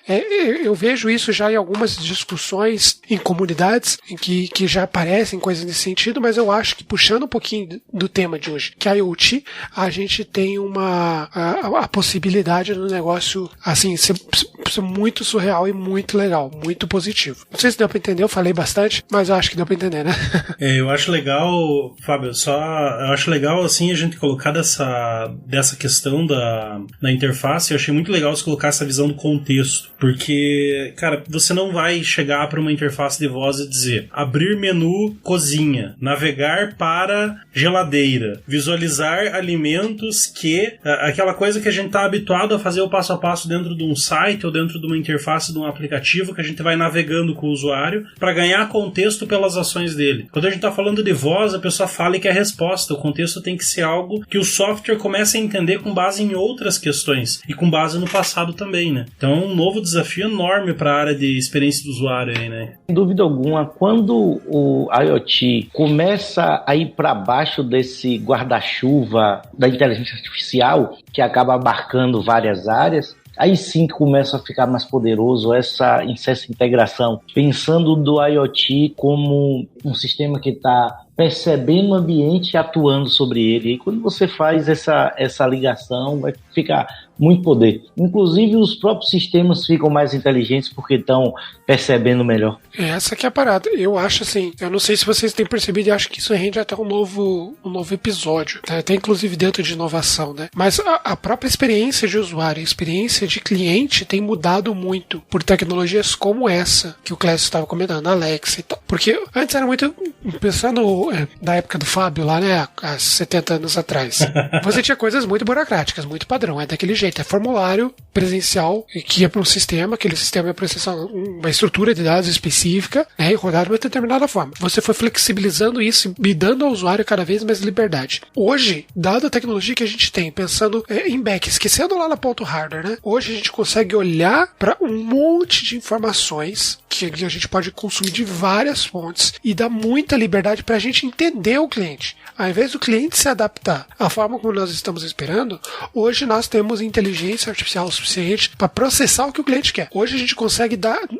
Eu vejo isso já em algumas discussões em comunidades em que já aparecem coisas nesse sentido, mas eu acho que, puxando um pouquinho do tema de hoje, que é a IoT, a gente tem a possibilidade do negócio assim ser muito surreal e muito legal, muito positivo. Não sei se deu pra entender, eu falei bastante, mas eu acho que deu pra entender, né? Eu acho legal, Fábio, eu acho legal assim a gente colocar dessa questão da interface. Eu achei muito legal você colocar essa visão do contexto, porque, cara, você não vai chegar para uma interface de voz e dizer abrir menu cozinha, navegar para geladeira, visualizar alimentos, que aquela coisa que a gente está habituado a fazer o passo a passo dentro de um site ou dentro de uma interface de um aplicativo, que a gente vai navegando com o usuário para ganhar contexto pelas ações dele. Quando a gente está falando de voz, a pessoa fala e quer resposta. O contexto tem que ser algo que o software comece a entender com base em outras questões e com base no passado também, né? Então é um novo desafio enorme para a área de experiência do usuário aí, né? Sem dúvida alguma, quando o IoT começa a ir para baixo desse guarda-chuva da inteligência artificial, que acaba abarcando várias áreas, aí sim que começa a ficar mais poderoso essa integração, pensando do IoT como um sistema que está percebendo o ambiente e atuando sobre ele. E quando você faz essa ligação, vai ficar muito poder. Inclusive, os próprios sistemas ficam mais inteligentes porque estão percebendo melhor. Essa que é a parada. Eu acho assim, eu não sei se vocês têm percebido, e acho que isso rende até um novo episódio, né? Até inclusive dentro de inovação, né? Mas a própria experiência de usuário, a experiência de cliente tem mudado muito por tecnologias como essa que o Clécio estava comentando, a Alexa e tal. Porque antes era muito, pensando na época do Fábio lá, né? Há 70 anos atrás. Você tinha coisas muito burocráticas, muito padrão, é daquele jeito. É formulário presencial que ia para um sistema, aquele sistema ia processar uma estrutura de dados específica, né, e rodar de uma determinada forma. Você foi flexibilizando isso e dando ao usuário cada vez mais liberdade. Hoje, dada a tecnologia que a gente tem, pensando em back, esquecendo lá na ponto hardware, né, hoje a gente consegue olhar para um monte de informações que a gente pode consumir de várias fontes e dar muita liberdade para a gente entender o cliente. Ao invés do cliente se adaptar à forma como nós estamos esperando, hoje nós temos inteligência artificial o suficiente para processar o que o cliente quer. Hoje a gente consegue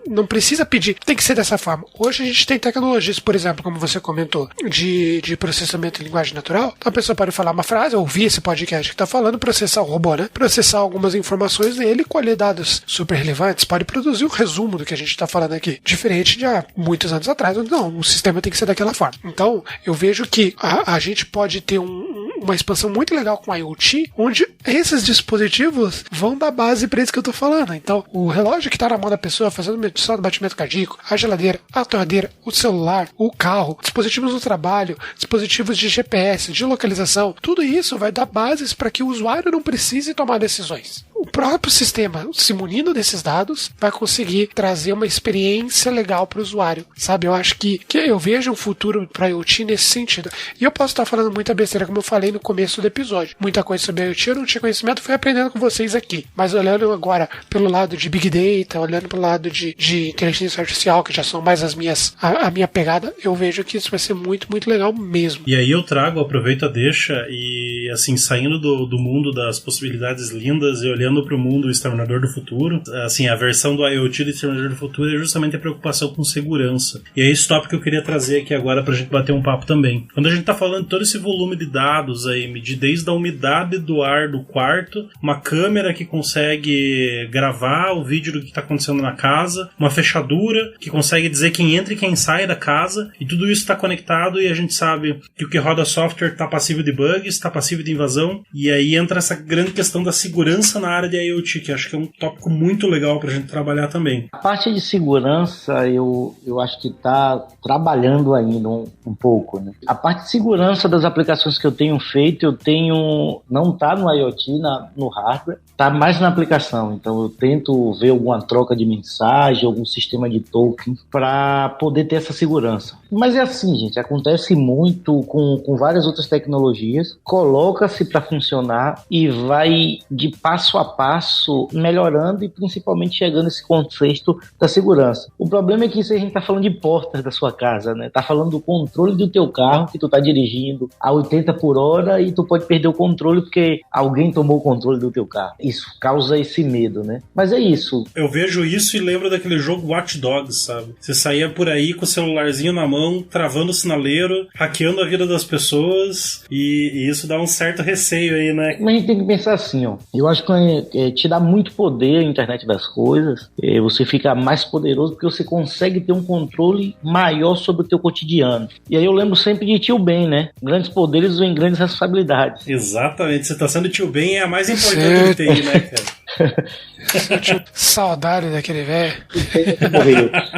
não precisa pedir, tem que ser dessa forma. Hoje a gente tem tecnologias, por exemplo, como você comentou, de processamento em linguagem natural. Então a pessoa pode falar uma frase, ouvir esse podcast que está falando, processar o robô, né? Processar algumas informações dele, colher dados super relevantes, pode produzir um resumo do que a gente está falando aqui. Diferente de há muitos anos atrás, onde não, o sistema tem que ser daquela forma. Então, eu vejo que a gente pode ter uma expansão muito legal com a IoT, onde esses dispositivos vão dar base para isso que eu tô falando. Então, o relógio que tá na mão da pessoa fazendo medição do batimento cardíaco, a geladeira, a torradeira, o celular, o carro, dispositivos do trabalho, dispositivos de GPS, de localização, tudo isso vai dar bases para que o usuário não precise tomar decisões. O próprio sistema, se munindo desses dados, vai conseguir trazer uma experiência legal para o usuário, sabe? Eu acho que eu vejo um futuro para a IoT nesse sentido. E eu posso estar falando muita besteira, como eu falei no começo do episódio. Muita coisa sobre a IoT eu não tinha conhecimento, fui aprendendo com vocês aqui. Mas olhando agora pelo lado de Big Data, olhando pelo lado de inteligência artificial, que já são mais a minha pegada, eu vejo que isso vai ser muito, muito legal mesmo. E aí eu trago, aproveito a deixa e, assim, saindo do mundo das possibilidades lindas e olhando para o mundo do Exterminador do Futuro, assim, a versão do IoT do Exterminador do Futuro é justamente a preocupação com segurança. E é esse tópico que eu queria trazer aqui agora pra gente bater um papo também. Quando a gente tá falando de todo esse volume de dados aí, medir desde a umidade do ar do quarto, uma câmera que consegue gravar o vídeo do que tá acontecendo na casa, uma fechadura que consegue dizer quem entra e quem sai da casa, e tudo isso tá conectado e a gente sabe que o que roda software tá passivo de bugs, tá passivo de invasão, e aí entra essa grande questão da segurança na área de IoT, que acho que é um tópico muito legal pra gente trabalhar também. A parte de segurança eu acho que tá trabalhando ainda um pouco, né? A parte de segurança das aplicações que eu tenho feito, eu tenho... Não tá no IoT, no hardware, tá mais na aplicação. Então eu tento ver alguma troca de mensagem, algum sistema de token para poder ter essa segurança. Mas é assim, gente, acontece muito com várias outras tecnologias, coloca-se para funcionar e vai de passo a passo melhorando e principalmente chegando nesse contexto da segurança. O problema é que isso a gente tá falando de portas da sua casa, né? Tá falando do controle do teu carro, que tu tá dirigindo a 80 por hora e tu pode perder o controle porque alguém tomou o controle do teu carro. Isso causa esse medo, né? Mas é isso. Eu vejo isso e lembro daquele jogo Watch Dogs, sabe? Você saía por aí com o celularzinho na mão, travando o sinaleiro, hackeando a vida das pessoas e isso dá um certo receio aí, né? Mas a gente tem que pensar assim, ó. Eu acho que te dá muito poder a internet das coisas. Você fica mais poderoso porque você consegue ter um controle maior sobre o teu cotidiano. E aí eu lembro sempre de Tio Ben, né? Grandes poderes vêm grandes responsabilidades. Exatamente. Você tá sendo Tio Ben é a mais importante que tem, né, cara? Saudade daquele velho.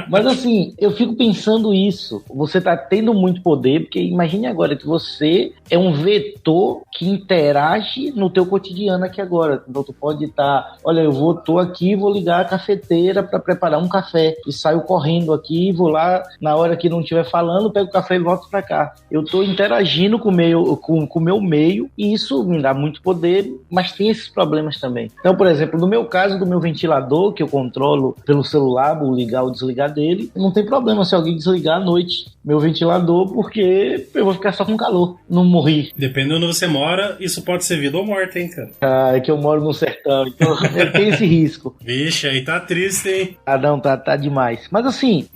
Mas assim, eu fico pensando isso. Você tá tendo muito poder, porque imagine agora que você é um vetor que interage no teu cotidiano aqui agora. Então tu pode estar, olha, tô aqui, vou ligar a cafeteira para preparar um café e saio correndo aqui, vou lá na hora que não estiver falando, pego o café e volto para cá. Eu tô interagindo com o meu meio e isso me dá muito poder, mas tem esses problemas também. Então, por exemplo, no meu caso do meu ventilador, que eu controlo pelo celular, vou ligar ou desligar dele, não tem problema se alguém desligar à noite meu ventilador, porque eu vou ficar só com calor, não morri. Dependendo de onde você mora, isso pode ser vida ou morte, hein, cara? Ah, é que eu moro no sertão, então eu tenho esse risco. Vixe, aí tá triste, hein? Ah, não, tá demais. Mas assim,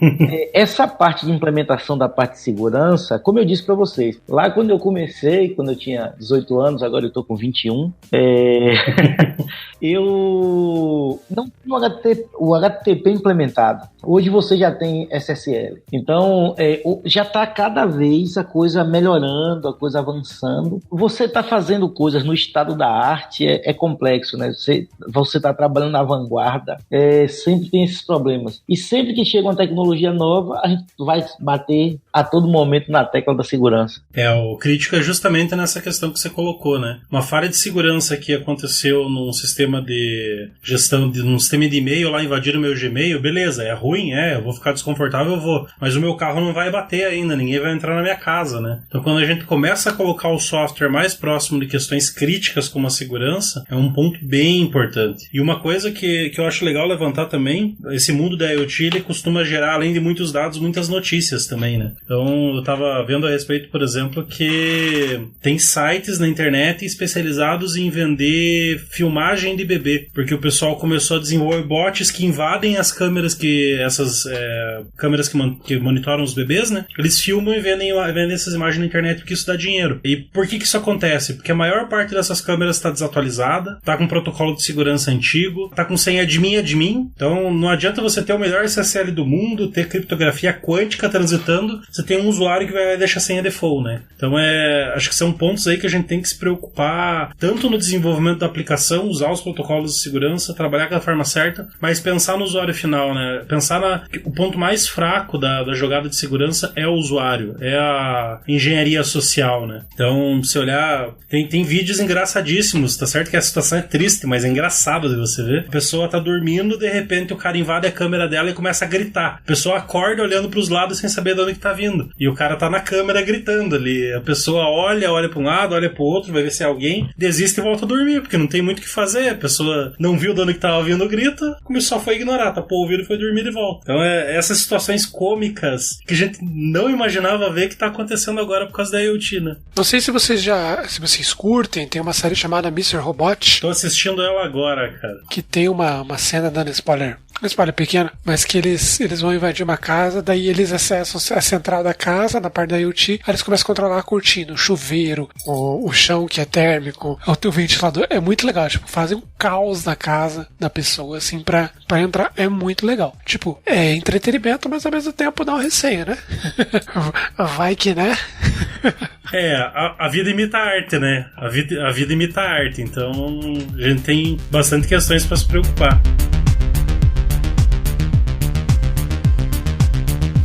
essa parte de implementação da parte de segurança, como eu disse pra vocês, lá quando eu comecei, quando eu tinha 18 anos, agora eu tô com 21, eu não tinha o HTTP implementado. Hoje você já tem SSL. Então, já está cada vez a coisa melhorando, a coisa avançando. Você está fazendo coisas no estado da arte, é complexo, né? Você está trabalhando na vanguarda, sempre tem esses problemas. E sempre que chega uma tecnologia nova, a gente vai bater a todo momento na tecla da segurança. O crítico é justamente nessa questão que você colocou, né? Uma falha de segurança que aconteceu num sistema de gestão, num sistema de e-mail lá, invadiram meu Gmail, beleza, é ruim, eu vou ficar desconfortável, eu vou, mas o meu carro não vai bater ainda, ninguém vai entrar na minha casa, né? Então quando a gente começa a colocar o software mais próximo de questões críticas como a segurança, é um ponto bem importante. E uma coisa que eu acho legal levantar também, esse mundo da IoT, ele costuma gerar, além de muitos dados, muitas notícias também, né? Então eu tava vendo a respeito, por exemplo, que tem sites na internet especializados em vender filmagem de bebê, porque o pessoal começou a desenvolver bots que invadem as câmeras essas câmeras que monitoram os bebês, né? Eles filmam e vendem essas imagens na internet porque isso dá dinheiro. E por que isso acontece? Porque a maior parte dessas câmeras está desatualizada, tá com protocolo de segurança antigo, tá com senha admin. Então não adianta você ter o melhor SSL do mundo, ter criptografia quântica transitando, você tem um usuário que vai deixar a senha default, né? Então acho que são pontos aí que a gente tem que se preocupar tanto no desenvolvimento da aplicação, usar os protocolos de segurança, trabalhar da forma certa, mas pensar no usuário final, né? Pensar o ponto mais fraco da jogada de segurança é o usuário, é a engenharia social, né? Então, se olhar, tem vídeos engraçadíssimos, tá certo que a situação é triste, mas é engraçado de você ver. A pessoa tá dormindo, de repente o cara invade a câmera dela e começa a gritar. A pessoa acorda olhando pros lados sem saber de onde que tá vindo. E o cara tá na câmera gritando ali. A pessoa olha pra um lado, olha pro outro, vai ver se é alguém, desiste e volta a dormir, porque não tem muito o que fazer. A pessoa não viu de onde que tava vindo o grito, só foi ignorar, tapou o ouvido e foi dormir de volta. Então essas situações cômicas que a gente não imaginava ver que tá acontecendo agora por causa da IoT, né? Não sei se vocês curtem, tem uma série chamada Mr. Robot. Tô assistindo ela agora, cara. Que tem uma cena dando spoiler. Um spoiler pequeno, mas que eles vão invadir uma casa, daí eles acessam a central da casa, na parte da IoT, aí eles começam a controlar a cortina, o chuveiro, o chão que é térmico, o teu ventilador. É muito legal, tipo, fazem um caos na casa da pessoa, assim, pra entrar. É muito legal. Tipo, é entretenimento, mas ao mesmo tempo dá um receio, né? Vai que, né? A vida imita a arte, né? A vida imita a arte, então a gente tem bastante questões pra se preocupar.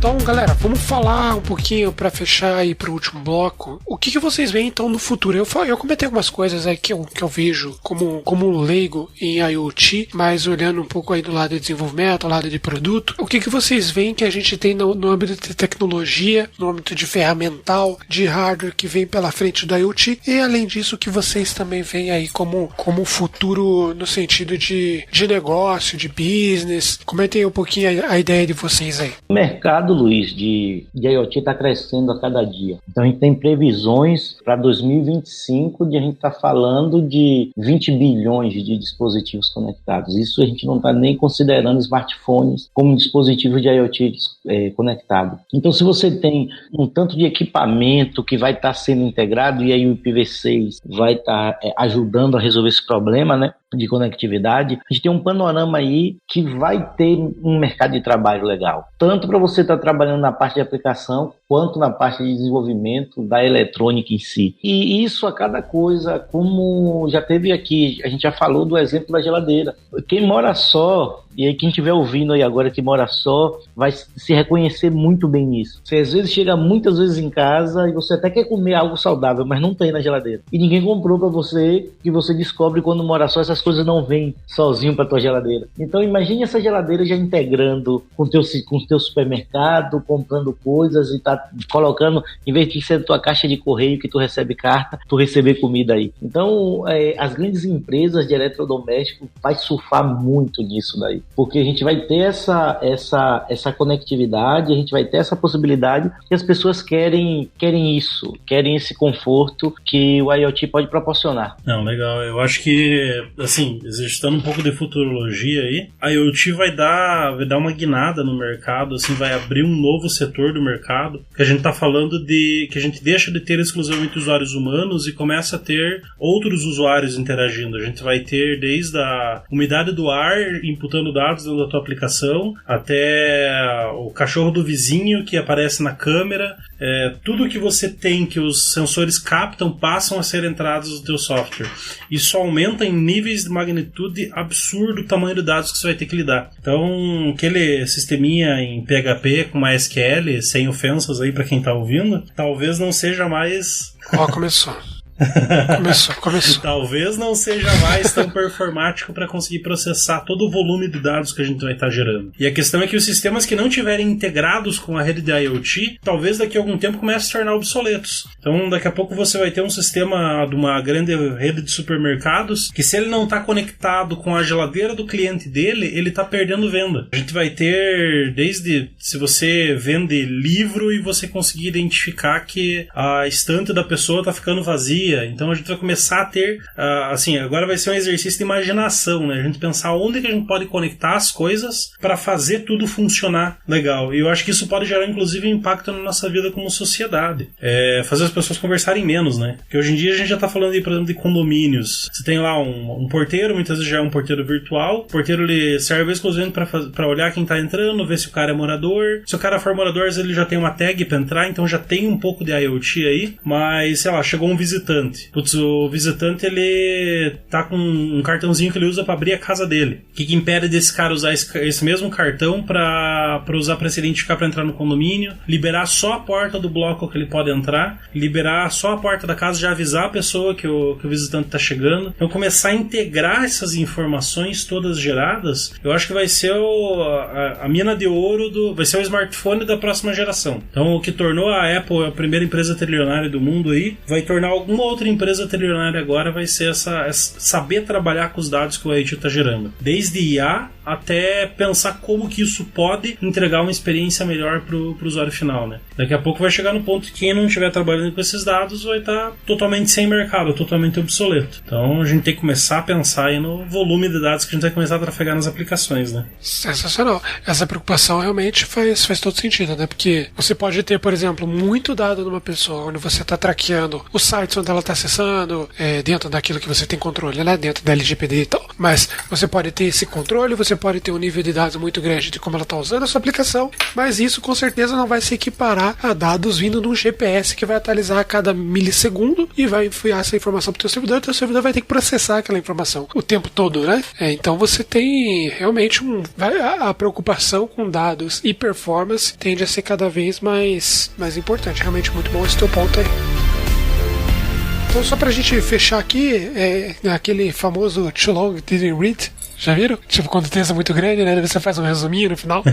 Então, galera, vamos falar um pouquinho para fechar aí pro último bloco. O que vocês veem então no futuro? Eu comentei algumas coisas aí que eu vejo como um leigo em IoT, mas olhando um pouco aí do lado de desenvolvimento, do lado de produto. O que vocês veem que a gente tem no âmbito de tecnologia, no âmbito de ferramental, de hardware que vem pela frente do IoT, e além disso, o que vocês também veem aí como futuro no sentido de negócio, de business? Comentem um pouquinho a ideia de vocês aí. O mercado, Luiz, de IoT está crescendo a cada dia. Então a gente tem previsões para 2025 de a gente estar falando de 20 bilhões de dispositivos conectados. Isso a gente não está nem considerando smartphones como dispositivos de IoT conectado. Então se você tem um tanto de equipamento que vai estar sendo integrado, e aí o IPv6 vai estar ajudando a resolver esse problema, né, de conectividade, a gente tem um panorama aí que vai ter um mercado de trabalho legal. Tanto para você estar trabalhando na parte de aplicação, quanto na parte de desenvolvimento da eletrônica em si. E isso a cada coisa, como já teve aqui, a gente já falou do exemplo da geladeira. Quem mora só, e aí quem estiver ouvindo aí agora que mora só, vai se reconhecer muito bem nisso. Você às vezes chega muitas vezes em casa e você até quer comer algo saudável, mas não tem na geladeira. E ninguém comprou para você, que você descobre quando mora só, essas coisas não vêm sozinho para tua geladeira. Então imagine essa geladeira já integrando com o teu supermercado, comprando coisas e tá colocando, em vez de ser tua caixa de correio que tu recebe carta, tu receber comida aí. Então as grandes empresas de eletrodoméstico vai surfar muito nisso daí, porque a gente vai ter essa conectividade, a gente vai ter essa possibilidade, que as pessoas querem isso, querem esse conforto que o IoT pode proporcionar. Não, legal. Eu acho que, assim, exercitando um pouco de futurologia aí, a IoT vai dar uma guinada no mercado, assim, vai abrir um novo setor do mercado, que a gente tá falando de que a gente deixa de ter exclusivamente usuários humanos e começa a ter outros usuários interagindo. A gente vai ter desde a umidade do ar imputando dados dentro da tua aplicação, até o cachorro do vizinho que aparece na câmera, tudo que você tem que os sensores captam passam a ser entradas no teu software. Isso aumenta em níveis de magnitude absurdo o tamanho de dados que você vai ter que lidar. Então, aquele sisteminha em PHP com MySQL, sem ofensas aí para quem tá ouvindo, talvez não seja mais... Começou. Começou. Talvez não seja mais tão performático para conseguir processar todo o volume de dados que a gente vai estar gerando. E a questão é que os sistemas que não estiverem integrados com a rede de IoT, talvez daqui a algum tempo comecem a se tornar obsoletos. Então daqui a pouco você vai ter um sistema de uma grande rede de supermercados que, se ele não está conectado com a geladeira do cliente dele, ele está perdendo venda. A gente vai ter, desde se você vende livro e você conseguir identificar que a estante da pessoa está ficando vazia. Então a gente vai começar a ter, assim, agora vai ser um exercício de imaginação, né? A gente pensar onde que a gente pode conectar as coisas para fazer tudo funcionar legal. E eu acho que isso pode gerar, inclusive, impacto na nossa vida como sociedade. Fazer as pessoas conversarem menos, né? Porque hoje em dia a gente já tá falando aí, por exemplo, de condomínios. Você tem lá um porteiro, muitas vezes já é um porteiro virtual. O porteiro, ele serve exclusivamente para olhar quem tá entrando, ver se o cara é morador. Se o cara for morador, ele já tem uma tag para entrar, então já tem um pouco de IoT aí. Mas, sei lá, chegou um visitante. Putz, o visitante, ele tá com um cartãozinho que ele usa para abrir a casa dele. O que impede desse cara usar esse mesmo cartão para usar para se identificar para entrar no condomínio, liberar só a porta do bloco que ele pode entrar, liberar só a porta da casa, já avisar a pessoa que o visitante tá chegando. Então começar a integrar essas informações todas geradas, eu acho que vai ser a mina de ouro vai ser o smartphone da próxima geração. Então o que tornou a Apple a primeira empresa trilionária do mundo aí, vai tornar alguma outra empresa trilionária agora, vai ser saber trabalhar com os dados que o IoT está gerando. Desde IA até pensar como que isso pode entregar uma experiência melhor para o usuário final, né? Daqui a pouco vai chegar no ponto que quem não estiver trabalhando com esses dados vai estar totalmente sem mercado, totalmente obsoleto. Então a gente tem que começar a pensar aí no volume de dados que a gente vai começar a trafegar nas aplicações, né? Sensacional. Essa preocupação realmente faz todo sentido, né? Porque você pode ter, por exemplo, muito dado numa pessoa, onde você está traqueando os sites onde ela está acessando, dentro daquilo que você tem controle, né? Dentro da LGPD e tal. Mas você pode ter esse controle, você pode ter um nível de dados muito grande de como ela está usando a sua aplicação, mas isso com certeza não vai se equiparar a dados vindo de um GPS que vai atualizar a cada milissegundo e vai enviar essa informação para o teu servidor vai ter que processar aquela informação o tempo todo, né? Então você tem realmente a preocupação com dados e performance tende a ser cada vez mais importante. Realmente muito bom esse teu ponto aí. Então só pra gente fechar aqui, aquele famoso too long didn't read. Já viram? Tipo, quando o texto é muito grande, né? Você faz um resuminho no final.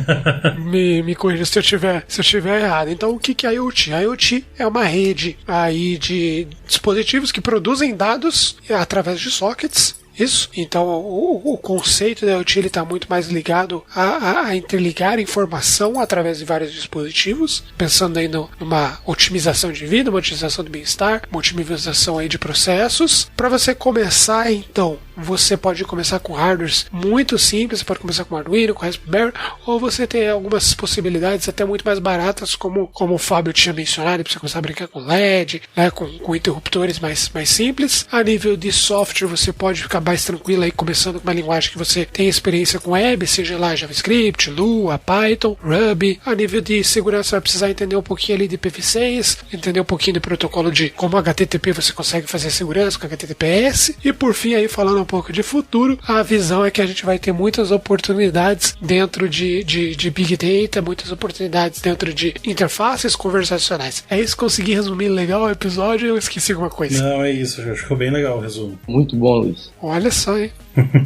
me corrija se eu tiver errado. Então, o que é a IoT? A IoT é uma rede aí de dispositivos que produzem dados através de sockets. Isso. Então, o conceito da IoT está muito mais ligado a interligar informação através de vários dispositivos, pensando aí numa otimização de vida, uma otimização do bem-estar, uma otimização aí de processos. Para você começar, então, você pode começar com hardwares muito simples, você pode começar com Arduino, com Raspberry, ou você tem algumas possibilidades até muito mais baratas, como o Fábio tinha mencionado, para você começar a brincar com LED, né, com interruptores mais simples. A nível de software, você pode ficar mais tranquilo aí, começando com uma linguagem que você tem experiência com web, seja lá JavaScript, Lua, Python, Ruby. A nível de segurança, vai precisar entender um pouquinho ali de IPv6, entender um pouquinho do protocolo de como HTTP você consegue fazer segurança com HTTPS. E por fim, aí falando um pouco de futuro, a visão é que a gente vai ter muitas oportunidades dentro de Big Data, muitas oportunidades dentro de interfaces conversacionais. É isso, consegui resumir legal o episódio ou eu esqueci alguma coisa? Não, é isso, já ficou bem legal o resumo. Muito bom, Luiz. Olha só, hein?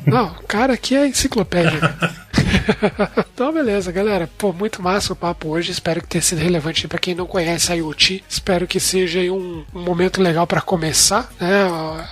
Não, o cara aqui é enciclopédia. Então, beleza, galera. Pô, muito massa o papo hoje. Espero que tenha sido relevante para quem não conhece a IoT. Espero que seja aí um momento legal para começar, né?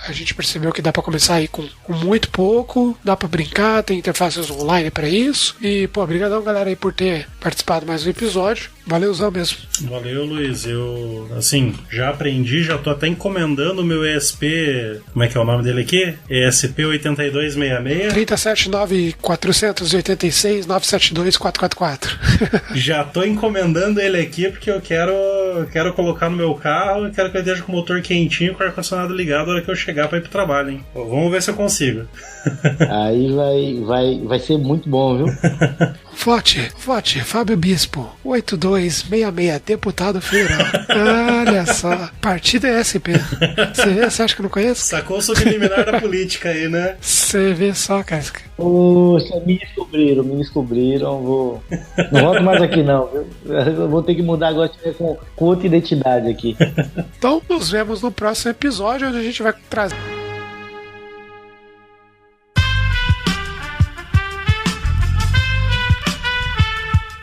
A gente percebeu que dá para começar aí com muito pouco, dá para brincar, tem interfaces online para isso. E, pô, obrigadão, galera, aí por ter participado mais do episódio. Valeuzão mesmo. Valeu, Luiz. Eu, assim, já aprendi, já tô até encomendando o meu ESP. Como é que é o nome dele aqui? ESP 8266. 379-486-972-444. Já tô encomendando ele aqui porque eu quero colocar no meu carro e quero que ele esteja com o motor quentinho, com o ar-condicionado ligado na hora que eu chegar pra ir pro trabalho, hein? Bom, vamos ver se eu consigo. Aí vai ser muito bom, viu? Vote, Fábio Bispo, 8266, deputado federal. Olha só, partido é SP. Você acha que eu não conheço? Sacou o subliminar da política aí, né? Você vê só, Casca. Poxa, me descobriram. Não volto mais aqui não, viu? Eu vou ter que mudar agora com outra identidade aqui. Então, nos vemos no próximo episódio, onde a gente vai trazer...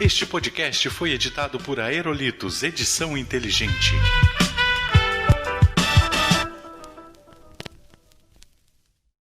Este podcast foi editado por Aerolitos Edição Inteligente.